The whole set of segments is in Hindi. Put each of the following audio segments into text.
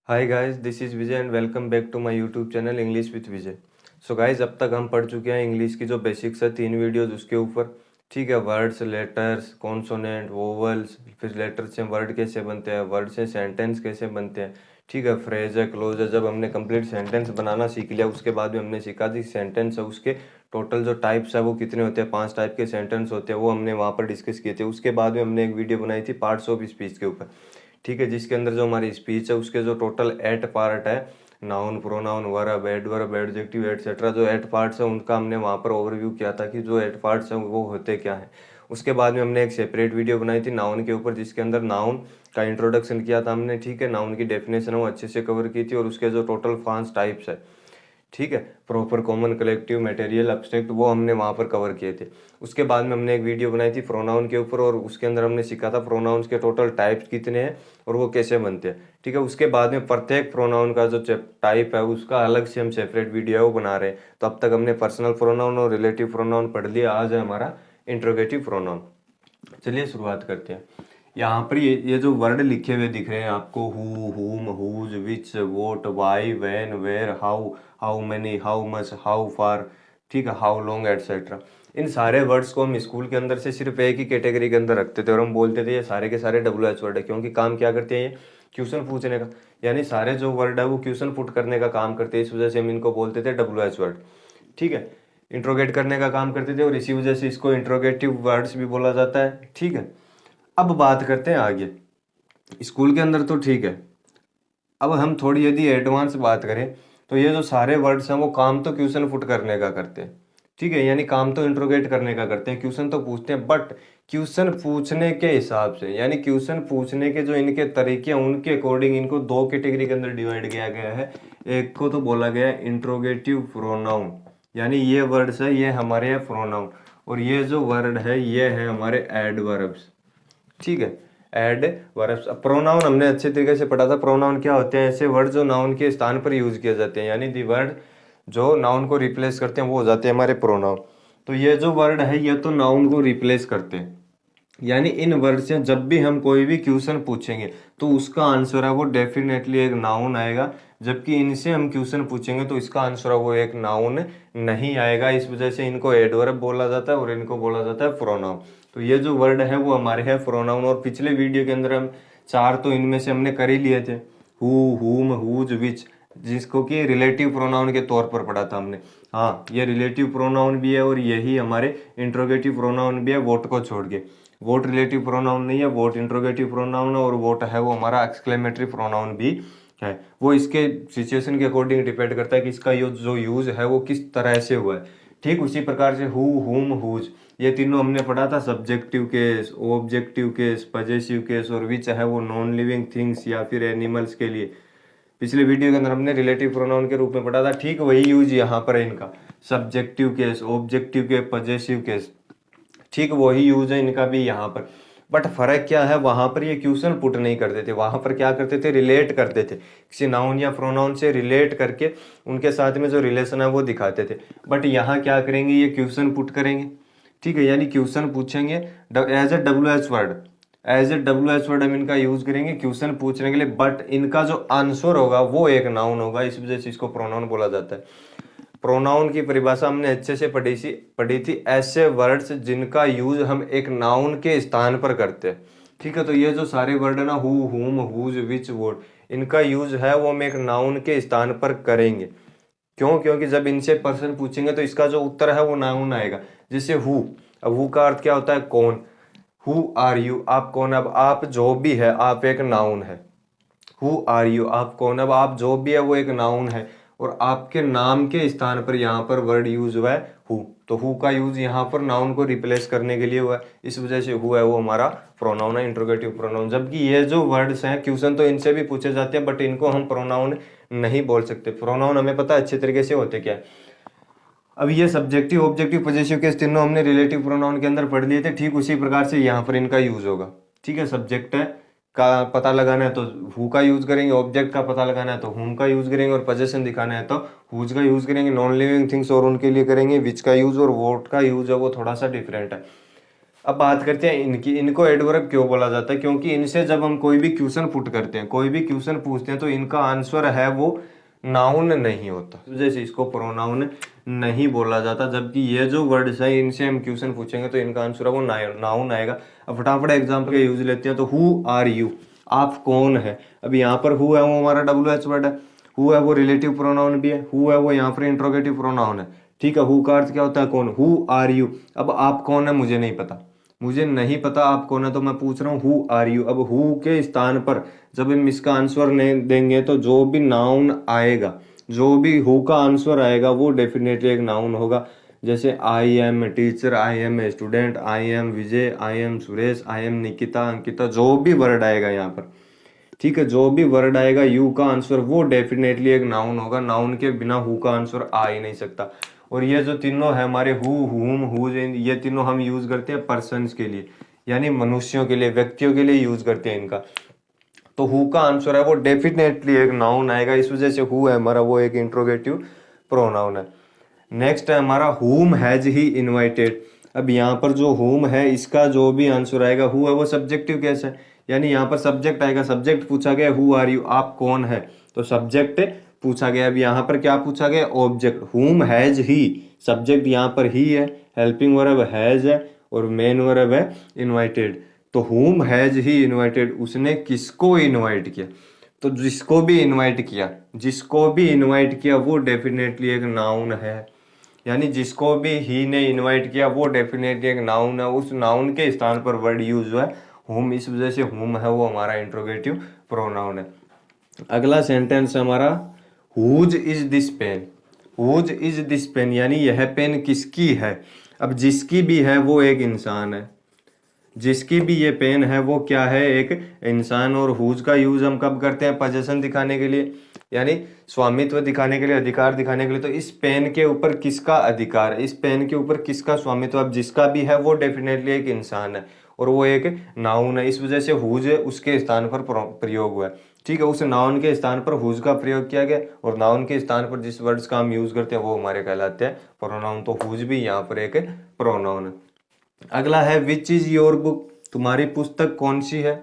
Hi guys, this is Vijay and welcome back to my YouTube channel English with Vijay. So guys, अब तक हम पढ़ चुके हैं इंग्लिश की जो बेसिक्स है 3 वीडियोस उसके ऊपर। ठीक है, वर्ड्स, लेटर्स, कॉन्सोनेंट, वोवल्स, फिर लेटर से वर्ड कैसे बनते हैं, वर्ड से सेंटेंस कैसे बनते हैं। ठीक है, फ्रेज है, क्लोज है। जब हमने कंप्लीट सेंटेंस बनाना सीख लिया उसके बाद में हमने सीखा थी सेंटेंस है उसके टोटल जो टाइप्स है वो कितने होते हैं, 5 टाइप के सेंटेंस होते हैं, वो हमने वहाँ पर डिस्कस किए थे। उसके बाद में हमने एक वीडियो बनाई थी पार्ट्स ऑफ स्पीच के ऊपर। ठीक है, जिसके अंदर जो हमारी स्पीच है उसके जो टोटल 8 पार्ट है, noun, pronoun, verb, adverb, adjective, etcetera, जो 8 पार्ट्स है उनका हमने वहाँ पर ओवरव्यू किया था कि जो 8 पार्ट्स हैं वो होते क्या हैं। उसके बाद में हमने एक सेपरेट वीडियो बनाई थी नाउन के ऊपर, जिसके अंदर नाउन का इंट्रोडक्शन किया था हमने। ठीक है, नाउन की डेफिनेशन वो अच्छे से कवर की थी और उसके जो टोटल 5 टाइप्स है, ठीक है, proper, common, collective, material, abstract, वो हमने वहाँ पर कवर किए थे। उसके बाद में हमने एक वीडियो बनाई थी प्रोनाउन के ऊपर और उसके अंदर हमने सीखा था प्रोनाउंस के टोटल टाइप्स कितने हैं और वो कैसे बनते हैं। ठीक है, उसके बाद में प्रत्येक प्रोनाउन का जो टाइप है उसका अलग से हम सेपरेट वीडियो है वो बना रहे हैं। तो अब तक हमने पर्सनल प्रोनाउन और रिलेटिव प्रोनाउन पढ़ लिया। आज है हमारा इंट्रोगेटिव प्रोनाउन। चलिए शुरुआत करते हैं। यहाँ पर ये जो वर्ड लिखे हुए दिख रहे हैं आपको, who, whom, whose, which, what, why, when, where, how, how many, how much, how far, ठीक है, हाउ लॉन्ग, एटसेट्रा। इन सारे वर्ड्स को हम स्कूल के अंदर से सिर्फ एक ही कैटेगरी के अंदर रखते थे और हम बोलते थे ये सारे के सारे WH वर्ड है, क्योंकि काम क्या करते हैं ये, क्वेश्चन पूछने का। यानी सारे जो वर्ड है वो क्वेश्चन पुट करने का काम करते हैं, इस वजह से हम इनको बोलते थे WH वर्ड। ठीक है, इंट्रोगेट करने का काम करते थे और इसी वजह से इसको इंट्रोगेटिव वर्ड्स भी बोला जाता है। ठीक है, अब बात करते हैं आगे। स्कूल के अंदर तो ठीक है, अब हम थोड़ी यदि एडवांस बात करें तो ये जो सारे वर्ड्स हैं वो काम तो क्वेश्चन पुट करने का करते हैं। ठीक है, यानी काम तो इंट्रोगेट करने का करते हैं, क्वेश्चन तो पूछते हैं, बट क्वेश्चन पूछने के हिसाब से, यानी क्वेश्चन पूछने के जो इनके तरीके हैं उनके अकॉर्डिंग इनको 2 कैटेगरी के अंदर डिवाइड किया गया है। एक को तो बोला गया है इंट्रोगेटिव प्रोनाउन, यानी ये वर्ड्स है ये हमारे है प्रोनाउन, और ये जो वर्ड है ये है हमारे एडवर्ब्स। ठीक है, एड वर्ब्स। प्रोनाउन हमने अच्छे तरीके से पढ़ा था। प्रोनाउन क्या होते हैं, ऐसे वर्ड जो नाउन के स्थान पर यूज किए जाते हैं, यानी दी वर्ड जो नाउन को रिप्लेस करते हैं वो हो जाते हैं हमारे प्रोनाउन। तो ये जो वर्ड है ये तो नाउन को रिप्लेस करते हैं, यानी इन वर्ड से जब भी हम कोई भी क्वेश्चन पूछेंगे तो उसका आंसर है वो डेफिनेटली एक नाउन आएगा, जबकि इनसे हम क्वेश्चन पूछेंगे तो इसका आंसर है वो एक नाउन नहीं आएगा। इस वजह से इनको एडवर्ब बोला जाता है और इनको बोला जाता है प्रोनाउन। तो ये जो वर्ड है वो हमारे है प्रोनाउन, और पिछले वीडियो के अंदर हम 4 तो इनमें से हमने कर ही लिए थे, हु, हुम, हुज, विच, जिसको कि रिलेटिव प्रोनाउन के तौर पर पढ़ा था हमने। हाँ, ये रिलेटिव प्रोनाउन भी है और यही हमारे इंट्रोगेटिव प्रोनाउन भी है, वोट को छोड़ के। वोट रिलेटिव प्रोनाउन नहीं है, वोट इंट्रोगेटिव प्रोनाउन है, और वोट है वो हमारा एक्सक्लेमेटरी प्रोनाउन भी है। वो इसके सिचुएशन के अकॉर्डिंग डिपेंड करता है कि इसका जो यूज है वो किस तरह से हुआ है। ठीक उसी प्रकार से हु, हुम, हुज, ये तीनों हमने पढ़ा था, subjective case, objective case, possessive case, और विच है वो नॉन लिविंग थिंग्स या फिर एनिमल्स के लिए। पिछले वीडियो के अंदर हमने रिलेटिव प्रोनाउन के रूप में पढ़ा था। ठीक वही यूज यहाँ पर है इनका, subjective case, objective case, possessive case, ठीक वही यूज है इनका भी यहाँ पर। बट फर्क क्या है, वहां पर ये क्वेश्चन पुट नहीं करते थे, वहां पर क्या करते थे, रिलेट करते थे, किसी नाउन या प्रोनाउन से रिलेट करके उनके साथ में जो रिलेशन है वो दिखाते थे। बट यहाँ क्या करेंगे, ये क्वेश्चन पुट करेंगे। ठीक है, यानी क्वेश्चन पूछेंगे as a WH word, as a WH word हम इनका यूज करेंगे क्वेश्चन पूछने के लिए, बट इनका जो आंसर होगा वो एक नाउन होगा, इस वजह से इसको प्रोनाउन बोला जाता है। प्रोनाउन की परिभाषा हमने अच्छे से पढ़ी थी, ऐसे वर्ड्स जिनका यूज हम एक नाउन के स्थान पर करते हैं। ठीक है, तो ये जो सारे वर्ड है ना, who, whom, whose, which, vote, इनका यूज है वो हम एक नाउन के स्थान पर करेंगे। क्यों, क्योंकि जब इनसे पर्सन पूछेंगे तो इसका जो उत्तर है वो नाउन आएगा। जैसे हु, अब हु का अर्थ क्या होता है, कौन। हु आर यू, आप कौन, अब आप जो भी है आप एक नाउन है। हु आर यू, आप कौन, अब आप जो भी है वो एक नाउन है, और आपके नाम के स्थान पर यहाँ पर वर्ड यूज हुआ है हु, तो हु का यूज यहाँ पर नाउन को रिप्लेस करने के लिए हुआ है, इस वजह से हु है वो हमारा प्रोनाउन है, इंट्रोगेटिव प्रोनाउन। जबकि ये जो वर्ड्स हैं क्वेश्चन तो इनसे भी पूछे जाते हैं, बट इनको हम प्रोनाउन नहीं बोल सकते। प्रोनाउन हमें पता है अच्छे तरीके से होते क्या है। अब ये सब्जेक्टिव, ऑब्जेक्टिव, पजेसिव के तीनों हमने रिलेटिव प्रोनाउन के अंदर पढ़ लिए थे। ठीक उसी प्रकार से यहाँ पर इनका यूज होगा। ठीक है, सब्जेक्ट है का पता लगाना है तो हु का यूज करेंगे, ऑब्जेक्ट का पता लगाना है तो हुम का यूज करेंगे, और पोजेशन दिखाना है तो हुज का यूज करेंगे। नॉन लिविंग थिंग्स और उनके लिए करेंगे विच का यूज, और वोट का यूज है वो थोड़ा सा डिफरेंट है। अब बात करते हैं इनकी। इनको एडवर्ब क्यों बोला जाता है? क्योंकि इनसे जब हम कोई भी क्वेश्चन पुट करते हैं, कोई भी क्वेश्चन पूछते हैं, तो इनका आंसर है वो नाउन नहीं होता, जैसे इसको प्रोनाउन नहीं बोला जाता। जबकि ये जो वर्ड्स है इनसे हम क्वेश्चन पूछेंगे तो इनका आंसर है वो नाउन आएगा। अब फटाफट एग्जाम्पल का यूज लेते हैं। तो हु आर यू, आप कौन है। अब यहाँ पर हु है वो हमारा WH वर्ड है, हु है वो रिलेटिव प्रोनाउन भी है, हु है वो यहाँ पर इंट्रोगेटिव प्रोनाउन है। ठीक है, हु का अर्थ क्या होता है? कौन। हु आर यू, अब आप कौन है मुझे नहीं पता, मुझे नहीं पता आप कौन है, तो मैं पूछ रहा हूँ हु आर यू। अब हु के स्थान पर जब हम इसका आंसर नहीं देंगे तो जो भी नाउन आएगा, जो भी हु का आंसर आएगा वो डेफिनेटली एक नाउन होगा। जैसे I am teacher, I am a student, I am Vijay, I am Suresh, I am Nikita, Ankita, जो भी वर्ड आएगा यहाँ पर, ठीक है, जो भी वर्ड आएगा यू का आंसर वो डेफिनेटली एक नाउन होगा। नाउन के बिना हु का आंसर आ ही नहीं सकता। और ये जो तीनों है हमारे हु, हुम, हुज, ये तीनों हम यूज करते हैं पर्सन्स के लिए, यानी मनुष्यों के लिए, व्यक्तियों के लिए यूज करते हैं इनका। तो हु का आंसर है वो डेफिनेटली एक नाउन आएगा। इस वजह से हु है हमारा वो एक इंट्रोगेटिव प्रोनाउन है। नेक्स्ट है हमारा हुम हैज ही इनवाइटेड। अब यहाँ पर जो हुम है इसका जो भी आंसर आएगा, हु है वो सब्जेक्टिव केस है, यानी यहाँ पर सब्जेक्ट आएगा। सब्जेक्ट पूछा गया हु आर यू, आप कौन है, तो सब्जेक्ट पूछा गया। अब यहाँ पर क्या पूछा गया? ऑब्जेक्ट। हुम हैज ही, सब्जेक्ट यहाँ पर ही है, हेल्पिंग वर्ब हैज है और मेन वर्ब है इनवाइटेड। तो हुम हैज ही इनवाइटेड, उसने किसको इनवाइट किया? तो जिसको भी इनवाइट किया, जिसको भी इनवाइट किया वो डेफिनेटली एक नाउन है, यानी जिसको भी ही ने इनवाइट किया वो डेफिनेटली एक नाउन है। उस नाउन के स्थान पर वर्ड यूज हुआ है हुम, इस वजह से हुम है वो हमारा इंट्रोगेटिव प्रोनाउन है। अगला सेंटेंस हमारा whose is this pen. Whose is this pen, यानी यह पेन किसकी है। अब जिसकी भी है वो एक इंसान है, जिसकी भी ये पेन है वो क्या है? एक इंसान। और हुज का यूज हम कब करते हैं? पोजेशन दिखाने के लिए, यानी स्वामित्व दिखाने के लिए, अधिकार दिखाने के लिए। तो इस पेन के ऊपर किसका अधिकार है, इस पेन के ऊपर किसका स्वामित्व? अब जिसका भी है वो डेफिनेटली एक इंसान है और वो एक नाउन है। इस वजह से हुज उसके स्थान पर प्रयोग हुआ है। ठीक है, उस नाउन के स्थान पर हुज का प्रयोग किया गया और नाउन के स्थान पर जिस वर्ड्स का हम यूज करते हैं वो हमारे कहलाते हैं प्रोनाउन। तो हुज भी यहाँ पर एक प्रोनाउन है। अगला है विच इज योर बुक, तुम्हारी पुस्तक कौन सी है।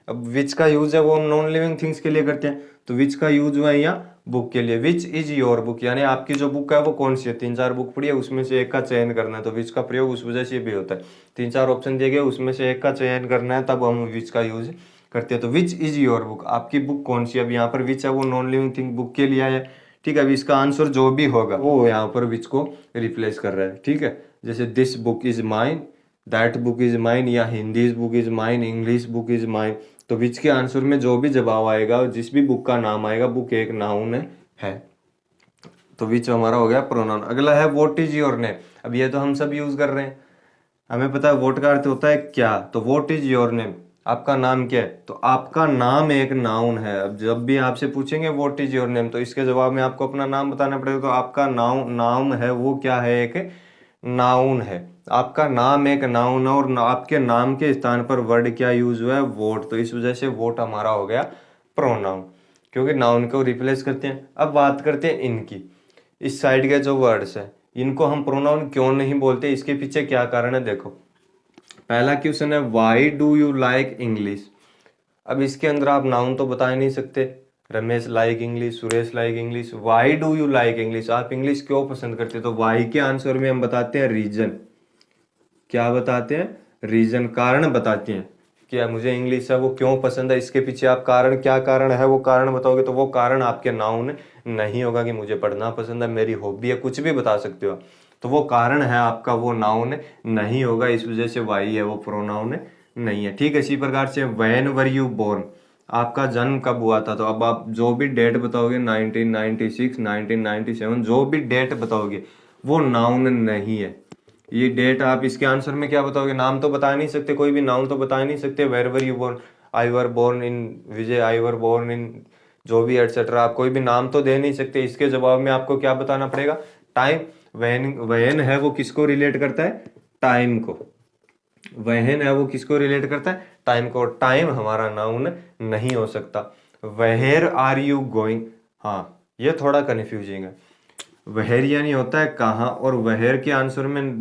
अब विच का यूज है वो हम नॉन लिविंग थिंग्स के लिए करते हैं, तो विच का यूज हुआ है यहाँ बुक के लिए। विच इज योर बुक, यानी आपकी जो बुक है वो कौन सी है। 3-4 बुक पड़ी है, उसमें से एक का चयन करना है, तो विच का प्रयोग उस वजह से भी होता है। 3-4 ऑप्शन दिए गए, उसमें से एक का चयन करना है, तब हम विच का यूज करते हैं। तो विच इज योर बुक, आपकी बुक कौन सी है। अब यहाँ पर विच है वो नॉन लिविंग थिंग बुक के लिए है। ठीक है, अब इसका आंसर जो भी होगा वो यहाँ पर विच को रिप्लेस कर रहा है। ठीक है, जैसे this book is mine, that book is mine, या Hindi book is mine, English book is mine. तो विच के आंसर में जो भी जवाब आएगा, जिस भी बुक का नाम आएगा, बुक एक नाउन है। तो विच हमारा हो गया प्रोनाउन। अगला है व्हाट इज योर नेम। अब ये तो हम सब यूज कर रहे हैं, हमें पता है व्हाट का अर्थ होता है क्या। तो व्हाट इज योर नेम, आपका नाम क्या है। तो आपका नाम एक नाउन है। अब जब भी आपसे पूछेंगे व्हाट इज योर नेम, तो इसके जवाब में आपको अपना नाम बताना पड़ेगा। तो आपका नाम है वो क्या है? एक नाउन है। आपका नाम एक नाउन है और आपके नाम के स्थान पर वर्ड क्या यूज हुआ है? वोट। तो इस वजह से वोट हमारा हो गया प्रोनाउन, क्योंकि नाउन को रिप्लेस करते हैं। अब बात करते हैं इनकी, इस साइड के जो वर्ड्स है इनको हम प्रोनाउन क्यों नहीं बोलते, इसके पीछे क्या कारण है। देखो, पहला क्वेश्चन है why do you like English. अब इसके अंदर आप नाउन तो बता ही नहीं सकते। Ramesh like English, Suresh like English. Why do you like English, आप इंग्लिश क्यों पसंद करते हैं। तो व्हाई के आंसर में हम बताते हैं रीजन। क्या बताते हैं? रीजन, कारण बताते हैं कि मुझे इंग्लिश है वो क्यों पसंद है। इसके पीछे आप कारण, क्या कारण है वो कारण बताओगे, तो वो कारण आपके नाउन नहीं होगा कि मुझे पढ़ना पसंद है, मेरी हॉबी है, कुछ भी बता सकते हो। तो वो कारण है आपका, वो नाउन नहीं होगा। इस वजह से वाई है वो प्रोनाउन नहीं है। ठीक है, इसी प्रकार से व्हेन वर यू बोर्न, आपका जन्म कब हुआ था। तो अब आप जो भी डेट बताओगे 1996, 1997, जो भी डेट बताओगे वो नाउन नहीं है। ये डेट आप इसके आंसर में क्या बताओगे? नाम तो बता नहीं सकते, कोई भी नाउन तो बता नहीं सकते। Where were you born, I were born in Vijay, I were born in जो भी एटसेट्रा, आप कोई भी नाम तो दे नहीं सकते। इसके जवाब में आपको क्या बताना पड़ेगा? टाइम। वहन है वो किसको रिलेट करता है? टाइम को। वहन है वो किसको रिलेट करता है? टाइम को। टाइम हमारा नाउन नहीं हो सकता। वेयर आर यू गोइंग, हाँ ये थोड़ा कन्फ्यूजिंग है। वेयर यानी होता है कहाँ, और वेयर के आंसर में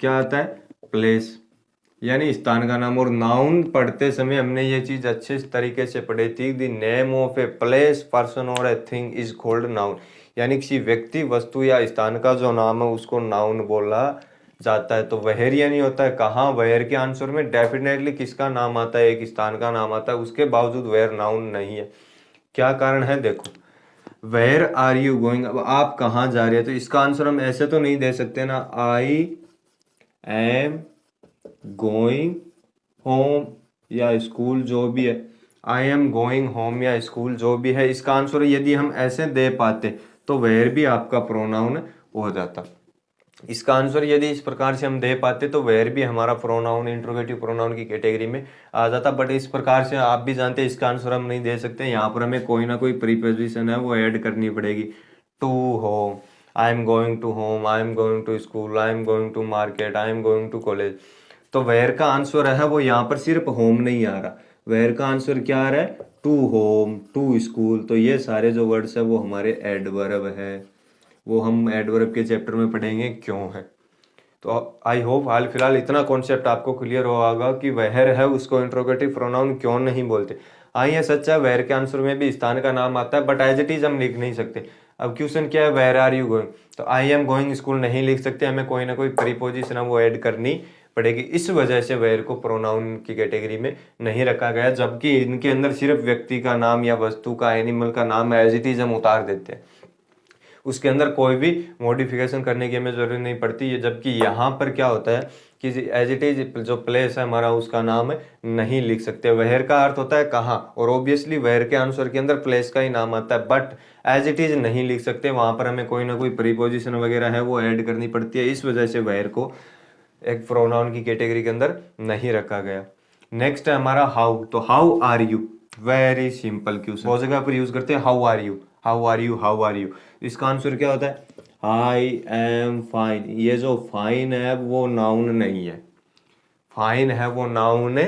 क्या आता है? प्लेस। यानी स्थान का नाम। और नाउन पढ़ते समय हमने ये चीज अच्छे तरीके से पढ़ी थी, the name of a place person और a thing is called noun. यानी किसी व्यक्ति वस्तु या स्थान का जो नाम है उसको नाउन बोला जाता है। तो वेयर यानी होता है कहाँ, वेयर के आंसर में डेफिनेटली किसका नाम आता है, एक स्थान का नाम आता है, उसके बावजूद वेयर नाउन नहीं है। क्या कारण है देखो, वेयर आर यू गोइंग, अब आप कहाँ जा रहे हैं, तो इसका आंसर हम ऐसे तो नहीं दे सकते ना, आई एम गोइंग होम या स्कूल जो भी है, आई एम गोइंग होम या स्कूल जो भी है, इसका आंसर यदि हम ऐसे दे पाते तो वेयर भी आपका प्रोनाउन हो जाता। इसका आंसर यदि इस प्रकार से हम दे पाते तो वेयर भी हमारा प्रोनाउन इंट्रोगेटिव प्रोनाउन की कैटेगरी में आ जाता। बट इस प्रकार से आप भी जानते हैं इसका आंसर हम नहीं दे सकते, यहाँ पर हमें कोई ना कोई प्रीपोजिशन है वो ऐड करनी पड़ेगी। To home, I am going to home, I am going to school, I am going to market, I am going to college. तो वेयर का आंसर है वो यहाँ पर सिर्फ होम नहीं आ रहा, वेयर का आंसर क्या आ रहा है, टू होम, टू स्कूल। तो ये सारे जो वर्ड्स है वो हमारे एडवर्ब है, वो हम एडवर्ब के चैप्टर में पढ़ेंगे क्यों है। तो आई होप हाल फिलहाल इतना कॉन्सेप्ट आपको क्लियर होगा कि वेयर है उसको इंट्रोगेटिव प्रोनाउन क्यों नहीं बोलते। हाँ ये सच है, वेयर के आंसर में भी स्थान का नाम आता है, बट एज इट इज हम लिख नहीं सकते। अब क्वेश्चन क्या है, वेयर आर यू गोइंग, तो आई एम गोइंग स्कूल नहीं लिख सकते, हमें कोई ना कोई प्रीपोजिशन है वो ऐड करनी पड़ेगी। इस वजह से वेयर को प्रोनाउन की कैटेगरी में नहीं रखा गया, जबकि इनके अंदर सिर्फ व्यक्ति का नाम या वस्तु का, एनिमल का नाम एज इट इज हम उतार देते हैं, उसके अंदर कोई भी मॉडिफिकेशन करने की हमें जरूरत नहीं पड़ती है। जबकि यहाँ पर क्या होता है कि एज इट इज जो प्लेस है हमारा उसका नाम है नहीं लिख सकते। वेयर का अर्थ होता है कहाँ, और ऑब्वियसली वेयर के आंसर के अंदर प्लेस का ही नाम आता है, बट एज इट इज नहीं लिख सकते, वहां पर हमें कोई ना कोई प्रीपोजिशन वगैरह है वो ऐड करनी पड़ती है। इस वजह से वेयर को एक प्रोनाउन की कैटेगरी के अंदर नहीं रखा गया। नेक्स्ट है हमारा हाउ। तो how are you, very simple question, बहुत जगह पर यूज करते हैं how are you, how are you, how are you. इसका आंसर क्या होता है, आई एम फाइन। ये जो फाइन है वो नाउन नहीं है, फाइन है वो नाउन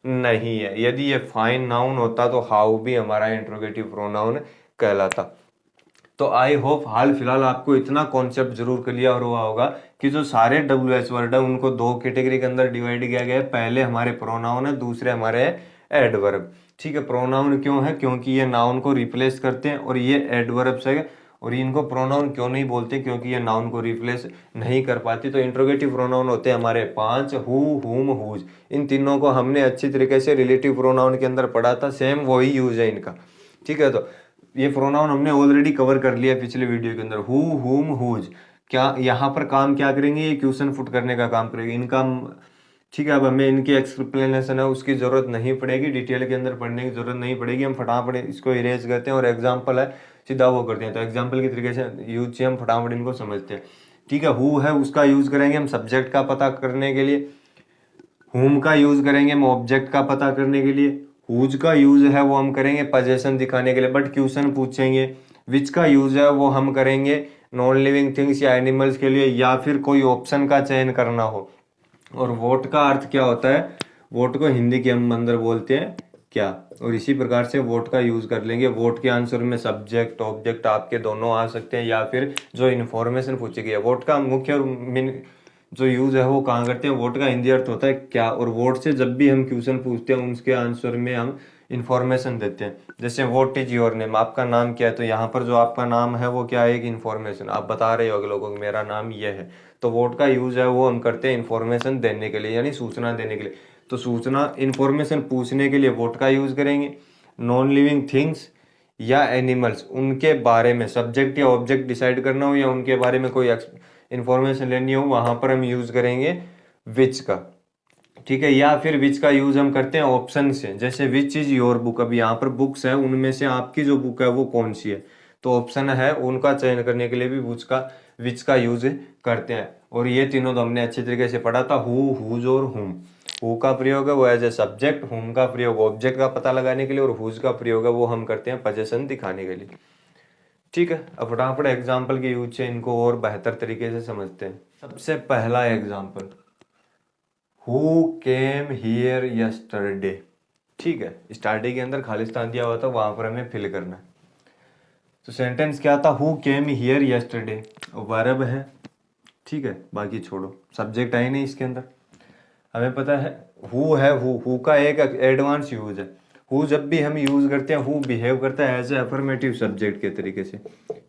नहीं है। यदि ये फाइन नाउन होता तो हाउ भी हमारा इंट्रोगेटिव प्रोनाउन कहलाता। तो आई होप हाल फिलहाल आपको इतना कॉन्सेप्ट जरूर क्लियर हुआ होगा कि जो सारे WH वर्ड है उनको दो कैटेगरी के अंदर डिवाइड किया गया है। पहले हमारे प्रोनाउन है, दूसरे हमारे एडवर्ब। ठीक है, प्रोनाउन क्यों है, क्योंकि ये नाउन को रिप्लेस करते हैं, और ये एडवर्ब्स है। और इनको प्रोनाउन क्यों नहीं बोलते, क्योंकि ये नाउन को रिप्लेस नहीं कर पाती। तो इंट्रोगेटिव प्रोनाउन होते हैं हमारे 5, हु, हुम, हुज। इन तीनों को हमने अच्छी तरीके से रिलेटिव प्रोनाउन के अंदर पढ़ा था, सेम वही यूज है इनका। ठीक है, तो ये प्रोनाउन हमने ऑलरेडी कवर कर लिया पिछले वीडियो के अंदर, हु, हुम, हुज। क्या यहाँ पर काम क्या करेंगे, ये क्वेश्चन फुट करने का काम करेंगे इनका। ठीक है, अब हमें इनकी एक्सप्लेनेशन है उसकी जरूरत नहीं पड़ेगी, डिटेल के अंदर पढ़ने की जरूरत नहीं पड़ेगी। हम फटाफट इसको इरेज करते हैं और एग्जाम्पल है सीधा वो करते हैं। तो एग्जाम्पल की तरीके से यूज से हम फटाफट इनको समझते हैं। ठीक है, हु है उसका यूज करेंगे हम सब्जेक्ट का पता करने के लिए, हुम का यूज करेंगे हम ऑब्जेक्ट का पता करने के लिए, हुज का यूज है वो हम करेंगे पोजेशन दिखाने के लिए। बट क्वेश्चन पूछेंगे विच का यूज है वो हम करेंगे नॉन लिविंग थिंग्स या एनिमल्स के लिए, या फिर कोई ऑप्शन का चयन करना हो। और वोट का अर्थ क्या होता है, वोट को हिंदी के हम अंदर बोलते हैं क्या, और इसी प्रकार से वोट का यूज कर लेंगे। वोट के आंसर में सब्जेक्ट ऑब्जेक्ट आपके दोनों आ सकते हैं, या फिर जो इन्फॉर्मेशन पूछी गई है। वोट का मुख्य जो यूज है वो कहाँ करते हैं, वोट का हिंदी अर्थ होता है क्या, और वोट से जब भी हम क्वेश्चन पूछते हैं उसके आंसर में हम इन्फॉर्मेशन देते हैं। जैसे व्हाट इज योर नेम, आपका नाम क्या है, तो यहाँ पर जो आपका नाम है वो क्या है, एक इन्फॉर्मेशन, आप बता रहे हो अगले लोगों को मेरा नाम ये है। तो वोट का यूज है वो हम करते हैं इन्फॉर्मेशन देने के लिए, यानी सूचना देने के लिए। तो सूचना इन्फॉर्मेशन पूछने के लिए वोट का यूज करेंगे। नॉन लिविंग थिंग्स या एनिमल्स उनके बारे में सब्जेक्ट या ऑब्जेक्ट डिसाइड करना हो, या उनके बारे में कोई इन्फॉर्मेशन लेनी हो, वहां पर हम यूज करेंगे विच का। ठीक है, या फिर विच का यूज हम करते हैं ऑप्शन से, जैसे विच इज योर बुक। अब यहाँ पर बुक्स है, उनमें से आपकी जो बुक है वो कौन सी है, तो ऑप्शन है उनका चयन करने के लिए भी विच का यूज करते हैं। और ये तीनों तो हमने अच्छी तरीके से पढ़ा था, हु, हुज और हुम। हु का प्रयोग है वो एज ए सब्जेक्ट, हुम का प्रयोग ऑब्जेक्ट का पता लगाने के लिए, और हुज का प्रयोग है वो हम करते हैं पोजीशन दिखाने के लिए। ठीक है, अब फटाफट एग्जाम्पल के यूज से इनको और बेहतर तरीके से समझते हैं। सबसे पहला example, who came here yesterday. ठीक है, स्टार्टिंग के अंदर खालिस्तान दिया हुआ था, वहां पर हमें फिल करना है। तो सेंटेंस क्या था, who came here yesterday, verb है। ठीक है, बाकी छोड़ो, सब्जेक्ट है ही नहीं इसके अंदर। हमें पता है हु का एक एडवांस यूज है। हु जब भी हम यूज करते हैं, हु बिहेव करता है एज ए अफर्मेटिव सब्जेक्ट के तरीके से,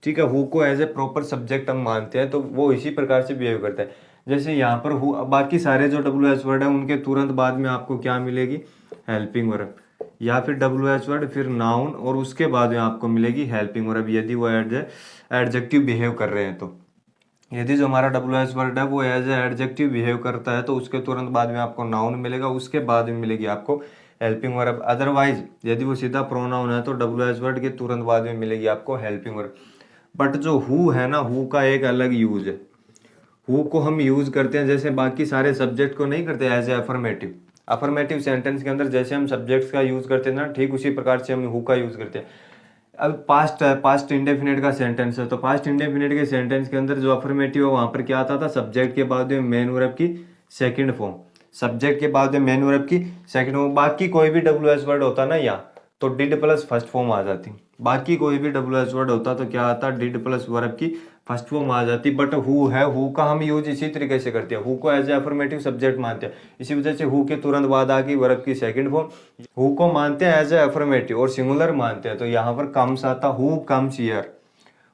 ठीक है। Who co as a proper subject हम मानते हैं, तो वो इसी प्रकार से बिहेव करता है। जैसे यहाँ पर हु, बाकी सारे जो WH वर्ड है उनके तुरंत बाद में आपको क्या मिलेगी, हेल्पिंग वर्ब, या फिर WH वर्ड फिर नाउन और उसके बाद में आपको मिलेगी हेल्पिंग वर्ब, यदि वो एडजेक्टिव बिहेव कर रहे हैं तो। यदि जो हमारा WH वर्ड है वो एज ए एडजेक्टिव बिहेव करता है तो उसके तुरंत बाद में आपको नाउन मिलेगा, उसके बाद में मिलेगी आपको हेल्पिंग वर्ब। अदरवाइज यदि वो सीधा प्रोनाउन है तो WH वर्ड के तुरंत बाद में मिलेगी आपको हेल्पिंग वर्ब। बट जो हु है ना, हु का एक अलग यूज है। हु को हम यूज करते हैं जैसे बाकी सारे सब्जेक्ट को नहीं करते, as a affirmative. Affirmative sentence के अंदर जैसे हम सब्जेक्ट्स का यूज करते हैं ना, ठीक उसी प्रकार से हम हु का यूज करते हैं। अब पास्ट है, पास्ट इंडेफिनिट का सेंटेंस है, तो पास्ट इंडेफिनिट के सेंटेंस के अंदर जो अफर्मेटिव है वहां पर क्या आता था, सब्जेक्ट के बाद में मेन वर्ब की सेकंड फॉर्म, सब्जेक्ट के बाद में मेन वर्ब की सेकंड फॉर्म। बाकी कोई भी WH वर्ड होता ना यहाँ, तो डिड प्लस फर्स्ट फॉर्म आ जाती। बाकी कोई भी WH वर्ड होता तो क्या आता, डिड प्लस वर्ब की फर्स्ट फॉर्म आ जाती। बट हु है, हु का हम यूज इसी तरीके से करते हैं, who co as a affirmative subject मानते हैं, इसी वजह से हु के तुरंत बाद आ गई वर्ब की सेकंड फॉर्म। हु को मानते हैं एज ए अफर्मेटिव और सिंगुलर मानते हैं, तो यहाँ पर कम्स आता, who comes here,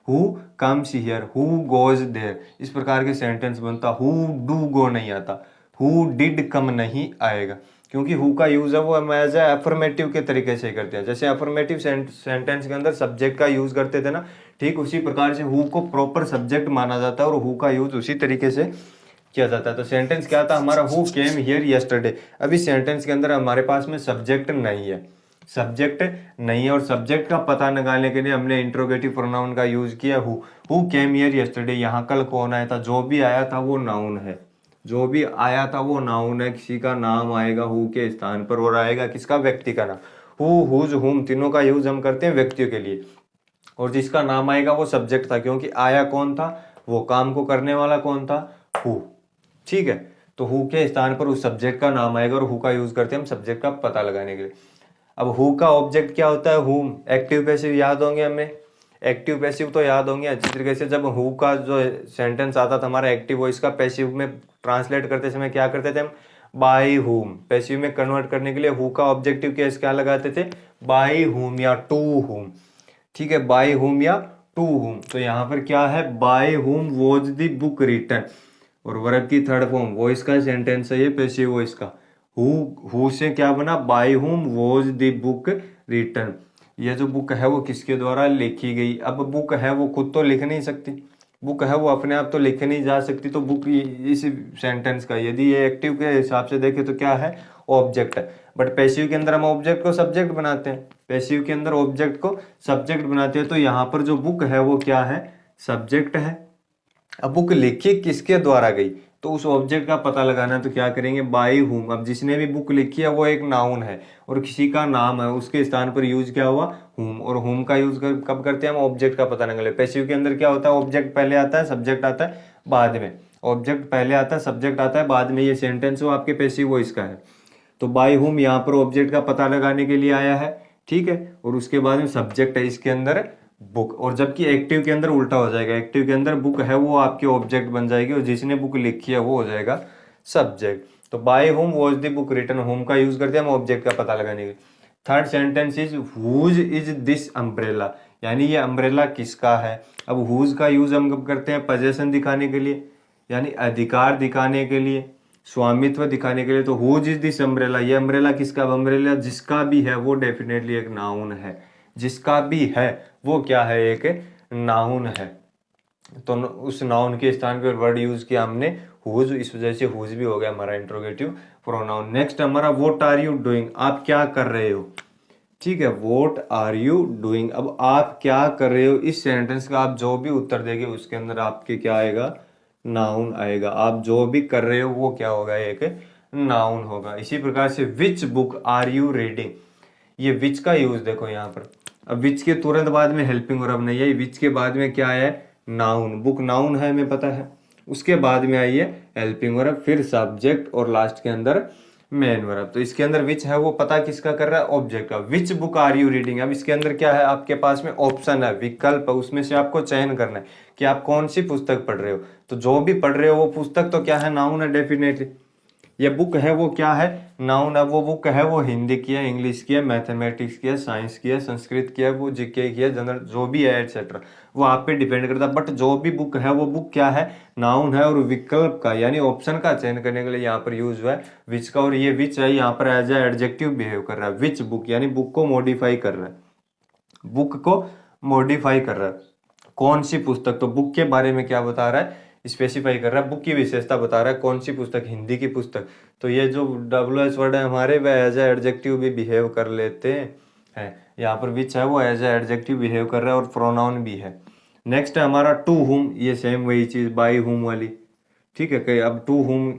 who comes here, who goes there, इस प्रकार के सेंटेंस बनता। हु डू गो नहीं आता, हु डिड कम नहीं आएगा, क्योंकि हु का यूज है वो हम एज ए अफर्मेटिव के तरीके से करते हैं। जैसे अफर्मेटिव सेंटेंस के अंदर सब्जेक्ट का यूज करते थे ना, ठीक उसी प्रकार से हु को प्रॉपर सब्जेक्ट माना जाता है और हु का यूज उसी तरीके से किया जाता है। तो सेंटेंस क्या था हमारा, हु केम हियर यस्टरडे। अभी सेंटेंस के अंदर हमारे पास में सब्जेक्ट नहीं है, सब्जेक्ट नहीं है, और सब्जेक्ट का पता लगाने के लिए हमने इंट्रोगेटिव प्रोनाउन का यूज किया हु केम हियर यस्टरडे। यहाँ कल कौन आया था, जो भी आया था वो नाउन है, जो भी आया था वो नाउन है, किसी का नाम आएगा हु के स्थान पर और आएगा किसका, व्यक्ति का नाम। हु, हुज, हुम तीनों का यूज हम करते हैं व्यक्तियों के लिए, और जिसका नाम आएगा वो सब्जेक्ट था, क्योंकि आया कौन था, वो काम को करने वाला कौन था, हु, ठीक है। तो हु के स्थान पर उस सब्जेक्ट का नाम आएगा और हु का यूज करते हैं हम सब्जेक्ट का पता लगाने के लिए। अब हु का ऑब्जेक्ट क्या होता है, हुम। एक्टिव पैसिव याद होंगे हमें, एक्टिव पैसिव तो याद होंगे अच्छी तरीके से। जब हु का जो सेंटेंस आता था हमारा एक्टिव वॉइस का, पैसिव में ट्रांसलेट करते समय क्या करते थे हम, बाय हुम। पैसिव में कन्वर्ट करने के लिए हु का ऑब्जेक्टिव केस क्या लगाते थे, बाय हुम या टू हुम, ठीक है, बाय हुम या टू हुम। तो यहाँ पर क्या है, by whom was the book written, और वर्ब की थर्ड फॉर्म वॉइस का सेंटेंस है ये पैसिव वॉइस का। हु से क्या बना, bye whom was the book written. ये जो बुक है वो किसके द्वारा लिखी गई। अब बुक है वो खुद तो लिख नहीं सकती, बुक है वो अपने आप तो लिख नहीं जा सकती, तो बुक इस सेंटेंस का यदि ये एक्टिव के हिसाब से देखें तो क्या है, ऑब्जेक्ट है। बट पैसिव के अंदर हम ऑब्जेक्ट को सब्जेक्ट बनाते हैं, पैसिव के अंदर ऑब्जेक्ट को सब्जेक्ट बनाते हैं। तो यहाँ पर जो बुक है वो क्या है, सब्जेक्ट है। अब बुक लिखी किसके द्वारा गई, तो उस ऑब्जेक्ट का पता लगाना है, तो क्या करेंगे, बाय हुम। अब जिसने भी बुक लिखी है वो एक नाउन है और किसी का नाम है, उसके स्थान पर यूज क्या हुआ, हुम। और हुम का यूज कब करते हैं हम, ऑब्जेक्ट का पता लगाने। पैसिव के अंदर क्या होता है, ऑब्जेक्ट पहले आता है, सब्जेक्ट आता है बाद में, ऑब्जेक्ट पहले आता है, सब्जेक्ट आता है बाद में। ये सेंटेंस वो आपके पैसिव वॉइस का है। तो बाय हुम यहाँ पर ऑब्जेक्ट का पता लगाने के लिए आया है, ठीक है, और उसके बाद में सब्जेक्ट है इसके अंदर बुक। और जबकि एक्टिव के अंदर उल्टा हो जाएगा, एक्टिव के अंदर बुक है वो आपके ऑब्जेक्ट बन जाएगी और जिसने बुक लिखी है वो हो जाएगा सब्जेक्ट। तो by whom was the book written, whom का यूज करते हैं हम ऑब्जेक्ट का पता लगाने के लिए। Third sentence is whose is this umbrella, यानी ये अम्ब्रेला किसका है। अब हुज का यूज हम कब करते हैं, पोजेशन दिखाने के लिए, यानी अधिकार दिखाने के लिए, स्वामित्व दिखाने के लिए। तो हुज इज दिस अम्ब्रेला, ये अम्ब्रेला किसका, अम्ब्रेला जिसका भी है वो डेफिनेटली एक नाउन है, जिसका भी है वो क्या है, एक नाउन है। तो उस नाउन के स्थान पर वर्ड यूज किया हमने हुज, इस वजह से हुज भी हो गया हमारा इंट्रोगेटिव प्रोनाउन। नेक्स्ट हमारा व्हाट आर यू डूइंग, आप क्या कर रहे हो, ठीक है, व्हाट आर यू डूइंग। अब आप क्या कर रहे हो, इस सेंटेंस का आप जो भी उत्तर देंगे उसके अंदर आपके क्या आएगा, नाउन आएगा। आप जो भी कर रहे हो वो क्या होगा, एक नाउन होगा। इसी प्रकार से which book are you reading, ये विच का यूज देखो यहाँ पर। अब विच के तुरंत बाद में हेल्पिंग वर्ब नहीं है, विच के बाद में क्या है, नाउन। बुक नाउन है हमें पता है, उसके बाद में आई है हेल्पिंग वर्ब, फिर सब्जेक्ट और लास्ट के अंदर मेन वर्ब। तो इसके अंदर विच है वो पता किसका कर रहा है, ऑब्जेक्ट का। Which book are you reading, अब इसके अंदर क्या है, आपके पास में ऑप्शन है, विकल्प है, उसमें से आपको चयन करना है कि आप कौन सी पुस्तक पढ़ रहे हो। तो जो भी पढ़ रहे हो वो पुस्तक तो क्या है, नाउन है डेफिनेटली, ये बुक है वो क्या है, नाउन है। वो बुक है वो हिंदी की है, इंग्लिश की है, मैथमेटिक्स की है, साइंस की है, संस्कृत की है, वो जीके की है, जनरल जो भी है एटसेट्रा, वो आप पे डिपेंड करता है। बट जो भी बुक है वो बुक क्या है, नाउन है, और विकल्प का यानी ऑप्शन का चयन करने के लिए यहाँ पर यूज हुआ है विच का, और ये विच है यहाँ पर एज ए एडजेक्टिव बिहेव कर रहा है। विच बुक यानी बुक को मॉडिफाई कर रहा है, बुक को मॉडिफाई कर रहा है। कौन सी पुस्तक, तो बुक के बारे में क्या बता रहा है, स्पेसिफाई कर रहा है, बुक की विशेषता बता रहा है। कौन सी पुस्तक, हिंदी की पुस्तक। तो ये जो WH वर्ड है हमारे, वह एज ए एडजेक्टिव भी बिहेव कर लेते हैं। यहाँ पर विच है वो एज ए एडजेक्टिव बिहेव कर रहा है, और प्रोनाउन भी है। नेक्स्ट है हमारा टू हुम, ये सेम वही चीज, बाय हुम वाली, ठीक है। कहीं अब to whom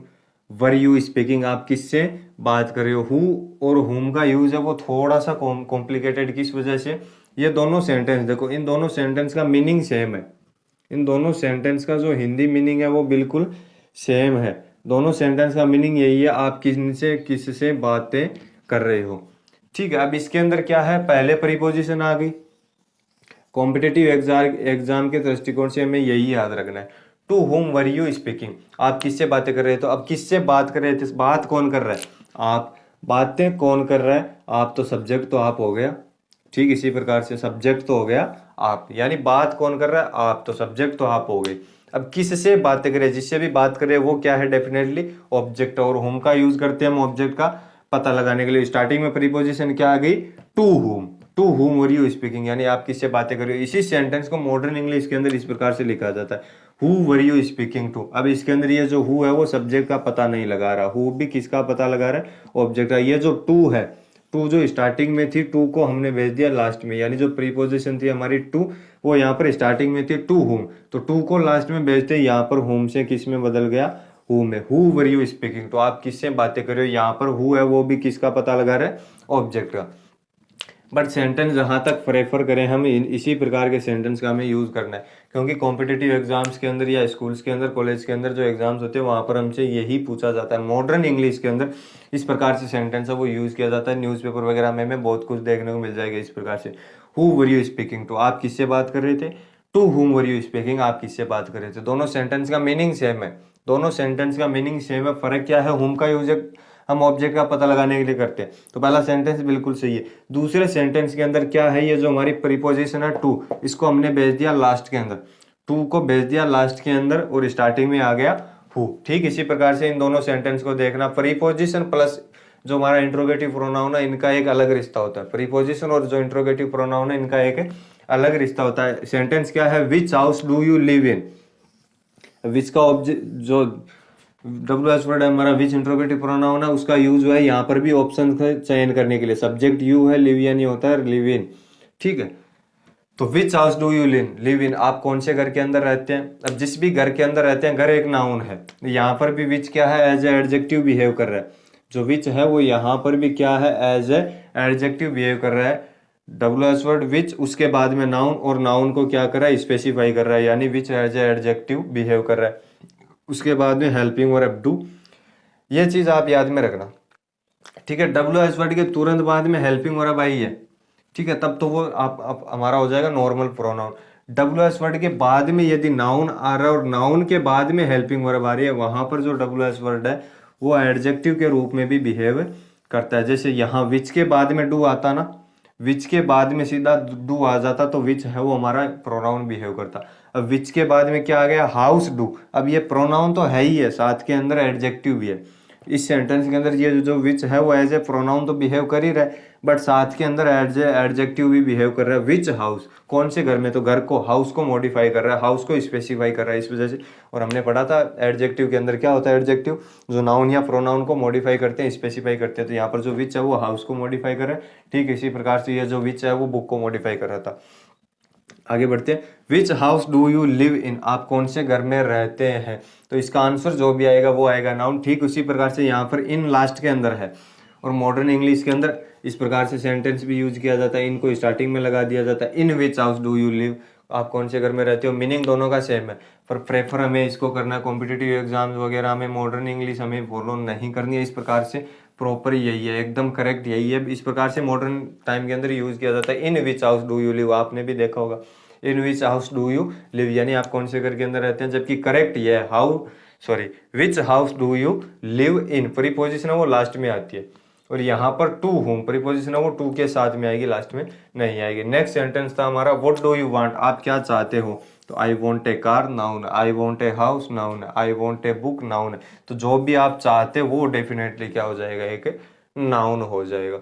were you speaking, आप किससे बात कर रहे हो। हु और हुम का यूज है वो थोड़ा सा कॉम्प्लिकेटेड, किस वजह से, ये दोनों सेंटेंस देखो, इन दोनों सेंटेंस का मीनिंग सेम है। इन दोनों सेंटेंस का जो हिंदी मीनिंग है वो बिल्कुल सेम है। दोनों सेंटेंस का मीनिंग यही है, आप किससे किससे बातें कर रहे हो, ठीक है। अब इसके अंदर क्या है, पहले प्रीपोजिशन आ गई। कॉम्पिटिटिव एग्जाम के दृष्टिकोण से हमें यही याद रखना है। To whom were you speaking, आप किससे बातें कर रहे थे। तो अब किससे बात कर रहे थे, बात कौन कर रहा है, आप। बातें कौन कर रहा है, आप। तो सब्जेक्ट तो आप हो गया, ठीक। इसी प्रकार से सब्जेक्ट तो हो गया आप, यानी बात कौन कर रहा है, आप। तो सब्जेक्ट तो आप हो गए। अब किससे बातें करें, जिससे भी बात करें वो क्या है, डेफिनेटली ऑब्जेक्ट, और होम का यूज करते हैं हम ऑब्जेक्ट का पता लगाने के लिए। स्टार्टिंग में प्रीपोजिशन क्या आ गई, to home. To whom were you speaking, यानी आप किससे बातें कर रहे हो। इसी सेंटेंस को मॉडर्न इंग्लिश के अंदर इस प्रकार से लिखा जाता है, who were you speaking to. अब इसके अंदर ये जो हु है वो सब्जेक्ट का पता नहीं लगा रहा, हु भी किसका पता लगा रहा है, ऑब्जेक्ट का। ये जो टू है, टू जो स्टार्टिंग में थी, टू को हमने भेज दिया लास्ट में, यानी जो प्रीपोजिशन थी हमारी टू, वो यहाँ पर स्टार्टिंग में थी टू हुम, तो टू को लास्ट में भेजते यहाँ पर हुम से किस में बदल गया, हु में। हु वर यू स्पीकिंग, तो आप किससे बातें कर रहे हो। यहाँ पर हु है वो भी किसका पता लगा रहा है, ऑब्जेक्ट का। बट सेंटेंस जहां तक प्रेफर करें हम, इसी प्रकार के सेंटेंस का हमें यूज करना है, क्योंकि कॉम्पिटिटिव एग्जाम्स के अंदर या स्कूल्स के अंदर, कॉलेज के अंदर जो एग्जाम्स होते हैं वहां पर हमसे यही पूछा जाता है। मॉडर्न इंग्लिश के अंदर इस प्रकार से सेंटेंस है वो यूज किया जाता है। न्यूज़पेपर वगैरह में हमें बहुत कुछ देखने को मिल जाएगा इस प्रकार से। Who were you speaking to, आप किससे बात कर रहे थे। To whom were you speaking, आप किससे बात कर रहे थे। दोनों सेंटेंस का मीनिंग सेम है, दोनों सेंटेंस का मीनिंग सेम है। फर्क क्या है, हुम का यूज हम ऑब्जेक्ट का पता लगाने के लिए करते हैं। तो पहला सेंटेंस बिल्कुल सही है। दूसरे सेंटेंस के अंदर क्या है, ये जो हमारी प्रीपोजिशन है टू, इसको हमने भेज दिया लास्ट के अंदर, टू को भेज दिया लास्ट के अंदर, और स्टार्टिंग में आ गया हु, ठीक। इसी प्रकार से इन दोनों सेंटेंस को देखना, प्रीपोजिशन प्लस जो हमारा इंट्रोगेटिव प्रोनाउन है, इनका एक अलग रिश्ता होता है। प्रीपोजिशन और जो इंट्रोगेटिव प्रोनाउन है, इनका एक अलग रिश्ता होता है। सेंटेंस क्या है, which house do you live in. Which का ऑब्जेक्ट जो WH वर्ड है हमारा, विच इंट्रोगेटिव प्रोनाउन है, उसका यूज हुआ है यहाँ पर भी ऑप्शन का चयन करने के लिए। सब्जेक्ट यू है, लिव इन होता है, लिव इन, ठीक है। तो विच हाउस डू यू लिव इन, आप कौन से घर के अंदर रहते हैं। अब जिस भी घर के अंदर रहते हैं, घर एक नाउन है, यहाँ पर भी विच क्या है, एज ए एडजेक्टिव बिहेव कर रहा है। जो विच है वो यहाँ पर भी क्या है, एज ए एडजेक्टिव बिहेव कर रहा है। WH वर्ड विच, उसके बाद में नाउन, और नाउन को क्या कर रहा है, स्पेसिफाई कर रहा है, यानी विच एज ए एडजेक्टिव बिहेव कर रहा है। उसके बाद में हेल्पिंग और अप टू, ये चीज आप याद में रखना, ठीक है। WH वर्ड के तुरंत बाद में हेल्पिंग और अब आई है, ठीक है, तब तो वो आप हमारा हो जाएगा नॉर्मल प्रोनाउन। WH वर्ड के बाद में यदि नाउन आ रहा है और नाउन के बाद में हेल्पिंग वर्ब आ रही है, वहां पर जो WH वर्ड है वो एडजेक्टिव के रूप में भी बिहेव करता है। जैसे यहाँ विच के बाद में डू आता ना, विच के बाद में सीधा डू आ जाता, तो विच है वो हमारा प्रोनाउन बिहेव करता। अब विच के बाद में क्या आ गया, हाउस डू। अब ये प्रोनाउन तो है ही है, साथ के अंदर एडजेक्टिव भी है। इस सेंटेंस के अंदर ये जो विच है वो एज ए प्रोनाउन तो बिहेव कर ही रहा है, बट साथ के अंदर एज ए एडजेक्टिव भी बिहेव कर रहा है। विच हाउस, कौन से घर में, तो घर को, हाउस को मॉडिफाई कर रहा है, हाउस को स्पेसिफाई कर रहा है, इस वजह से। और हमने पढ़ा था एडजेक्टिव के अंदर क्या होता है, एडजेक्टिव जो नाउन या प्रोनाउन को मॉडिफाई करते हैं, स्पेसिफाई करते हैं। तो यहाँ पर जो विच है वो हाउस को मॉडिफाई कर रहा है, ठीक। इसी प्रकार से ये जो विच है वो बुक को मॉडिफाई कर रहा था। आगे बढ़ते हैं, विच हाउस डू यू लिव इन, आप कौन से घर में रहते हैं। तो इसका आंसर जो भी आएगा वो आएगा नाउन, ठीक। उसी प्रकार से यहाँ पर इन लास्ट के अंदर है, और मॉडर्न इंग्लिश के अंदर इस प्रकार से सेंटेंस भी यूज किया जाता है, इनको स्टार्टिंग में लगा दिया जाता है। In which house do you live, आप कौन से घर में रहते हो। मीनिंग दोनों का सेम है, पर प्रेफर हमें इसको करना है। कॉम्पिटिटिव एग्जाम्स वगैरह में मॉडर्न इंग्लिश हमें फॉलो नहीं करनी है। इस प्रकार से प्रॉपर यही है, एकदम करेक्ट यही है। इस प्रकार से मॉडर्न टाइम के अंदर यूज किया जाता है। In which house do you live, आपने भी देखा होगा, in which house do you live, यानी आप कौन से घर के अंदर रहते हैं। जबकि करेक्ट ये है, how sorry, which house do you live in, preposition है वो लास्ट में आती है। और यहाँ पर टू होम, प्रीपोजिशन है वो टू के साथ में आएगी, लास्ट में नहीं आएगी। नेक्स्ट सेंटेंस था हमारा व्हाट डू यू वांट, आप क्या चाहते हो। तो I want A car, noun. I want a house, noun. I want a book, noun. तो जो भी आप चाहते हो वो डेफिनेटली क्या हो जाएगा, एक नाउन हो जाएगा।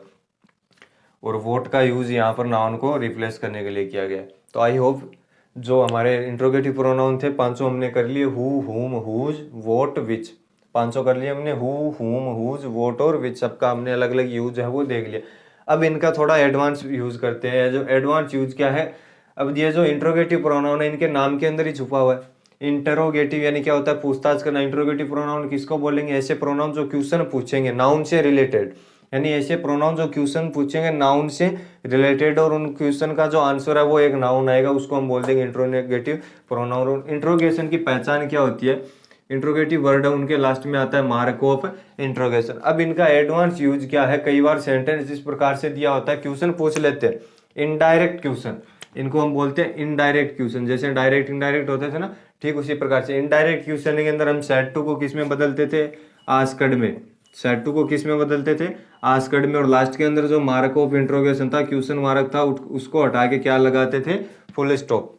और वोट का यूज यहाँ पर नाउन को रिप्लेस करने के लिए किया गया है। तो आई होप जो हमारे इंट्रोगेटिव प्रोनाउन थे 500 हमने कर लिए, हु, हुम, हुज, वोट, विच, 500 कर लिए हमने। हु, हुम, हुज, वोट और विच, सबका हमने अलग अलग यूज है वो देख लिया। अब इनका थोड़ा एडवांस यूज करते हैं। जो एडवांस यूज क्या है, अब ये जो इंट्रोगेटिव प्रोनाउन है इनके नाम के अंदर ही छुपा हुआ है। इंटरोगेटिव यानी क्या होता है, पूछताछ करना। इंट्रोगेटिव प्रोनाउन किसको बोलेंगे, ऐसे प्रोनाउन जो क्वेश्चन पूछेंगे नाउन से रिलेटेड, यानी ऐसे प्रोनाउन जो क्वेश्चन पूछेंगे नाउन से रिलेटेड और उन क्वेश्चन का जो आंसर है वो एक नाउन आएगा, उसको हम बोल देंगे इंट्रोगेटिव प्रोनाउन। इंट्रोगेशन की पहचान क्या होती है, इंट्रोगेटिव वर्ड है उनके लास्ट में आता है मार्क ऑफ इंट्रोगेशन। अब इनका एडवांस यूज क्या है, कई बार सेंटेंस इस प्रकार से दिया होता है, क्वेश्चन पूछ लेते हैं, इनडायरेक्ट क्वेश्चन, इनको हम बोलते हैं इनडायरेक्ट क्वेश्चन। जैसे डायरेक्ट इनडायरेक्ट होते थे ना, ठीक उसी प्रकार से इनडायरेक्ट क्वेश्चन के अंदर हम सेड टू को किस में बदलते थे, आस्क्ड में। सेड टू को किस में बदलते थे, आस्क्ड में। और लास्ट के अंदर जो मार्क ऑफ इंट्रोगेशन था, क्वेश्चन मार्क था, उसको हटा के क्या लगाते थे, full stop.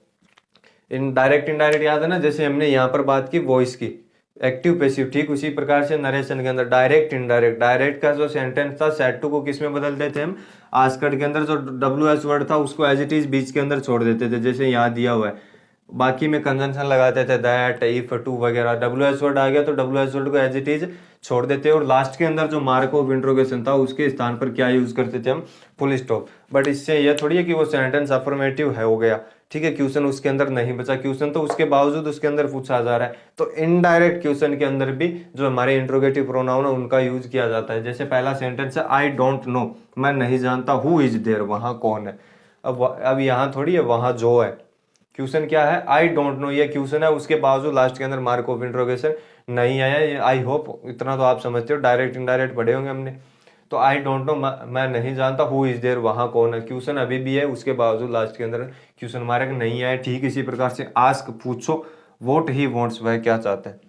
In direct indirect याद है ना, जैसे हमने यहाँ पर बात की वॉइस की, एक्टिव पैसिव, ठीक उसी प्रकार से नरेशन के अंदर डायरेक्ट इनडायरेक्ट। डायरेक्ट का जो सेंटेंस था सेड टू को किस में बदलते थे हम, आस्क्ड के अंदर जो WH वर्ड था उसको एज इट इज बीच के अंदर छोड़ देते थे, जैसे यहाँ दिया हुआ है। बाकी में कंजंक्शन लगाते थे, दैट, इफ, टू वगैरह। WH वर्ड आ गया तो WH वर्ड को एज इट इज छोड़ देते, और लास्ट के अंदर जो मार्क ऑफ इंट्रोगेशन था उसके स्थान पर क्या यूज करते थे हम, फुल स्टॉप। बट इससे यह थोड़ी है कि वो सेंटेंस अफर्मेटिव है हो गया, ठीक है, क्वेश्चन उसके अंदर नहीं बचा, क्वेश्चन तो उसके बावजूद उसके अंदर पूछा जा रहा है। तो इनडायरेक्ट क्वेश्चन के अंदर भी जो हमारे इंट्रोगेटिव प्रोनाउन है उनका यूज किया जाता है। जैसे पहला सेंटेंस है आई डोंट नो, मैं नहीं जानता, हु इज देयर, वहां कौन है। अब यहाँ थोड़ी है, वहां जो है। क्वेश्चन क्या है, आई डोंट नो, ये क्वेश्चन है, उसके बावजूद लास्ट के अंदर मार्क ऑफ इंट्रोगेशन नहीं आया। आई होप इतना तो आप समझते हो, डायरेक्ट इनडायरेक्ट पढ़े होंगे हमने। तो आई डोंट नो, मैं नहीं जानता, हु इज देयर, वहां कौन है। क्वेश्चन अभी भी है, उसके बावजूद लास्ट के अंदर क्वेश्चन मार्क नहीं आया। ठीक इसी प्रकार से आस्क, पूछो, व्हाट ही वांट्स, वह क्या चाहता है,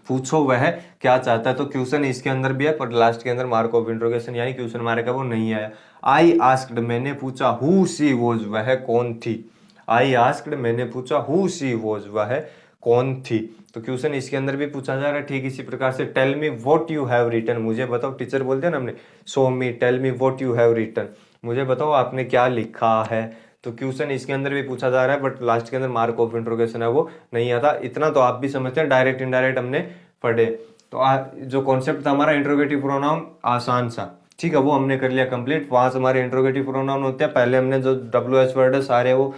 पूछो वह क्या चाहता है। तो क्वेश्चन इसके अंदर भी है पर लास्ट के अंदर मार्क ऑफ इंट्रोगेशन यानी क्वेश्चन मार्क है वो नहीं आया। आई आस्क्ड, मैंने पूछा, हु शी वॉज, वह कौन थी। आई आस्क्ड, मैंने पूछा, हु शी वॉज, वह कौन थी। तो क्वेश्चन इसके अंदर भी पूछा जा रहा है। ठीक इसी प्रकार से tell me what you have written, मुझे बताओ, टीचर बोलते हैं ना हमने, show me, tell me what you have written, मुझे बताओ आपने क्या लिखा है। तो क्वेश्चन इसके अंदर भी पूछा जा रहा है बट लास्ट के अंदर मार्क ऑफ इंट्रोगेशन है वो नहीं आता। इतना तो आप भी समझते हैं, डायरेक्ट इनडायरेक्ट हमने पढ़े। तो जो कॉन्सेप्ट था हमारा इंट्रोगेटिव प्रोनाउन आसान सा, ठीक है, वो हमने कर लिया कंप्लीट। वहां से हमारे इंट्रोगेटिव प्रोनाउन होते हैं, पहले हमने जो WH वर्ड है सारे वो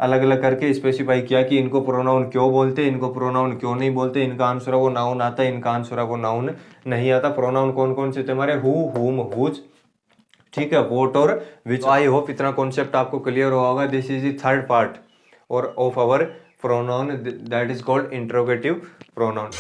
अलग अलग करके स्पेसिफाई किया कि इनको प्रोनाउन क्यों बोलते हैं, इनको प्रोनाउन क्यों नहीं बोलते, इनका आंसर है वो नाउन आता है, इनका आंसर है वो नाउन नहीं आता। प्रोनाउन कौन कौन से थे हमारे, हु, हुम, हुज, ठीक है, वोट और विच। आई होप इतना कॉन्सेप्ट आपको क्लियर हुआ होगा। This is the third part और of our pronoun, that is called interrogative pronoun.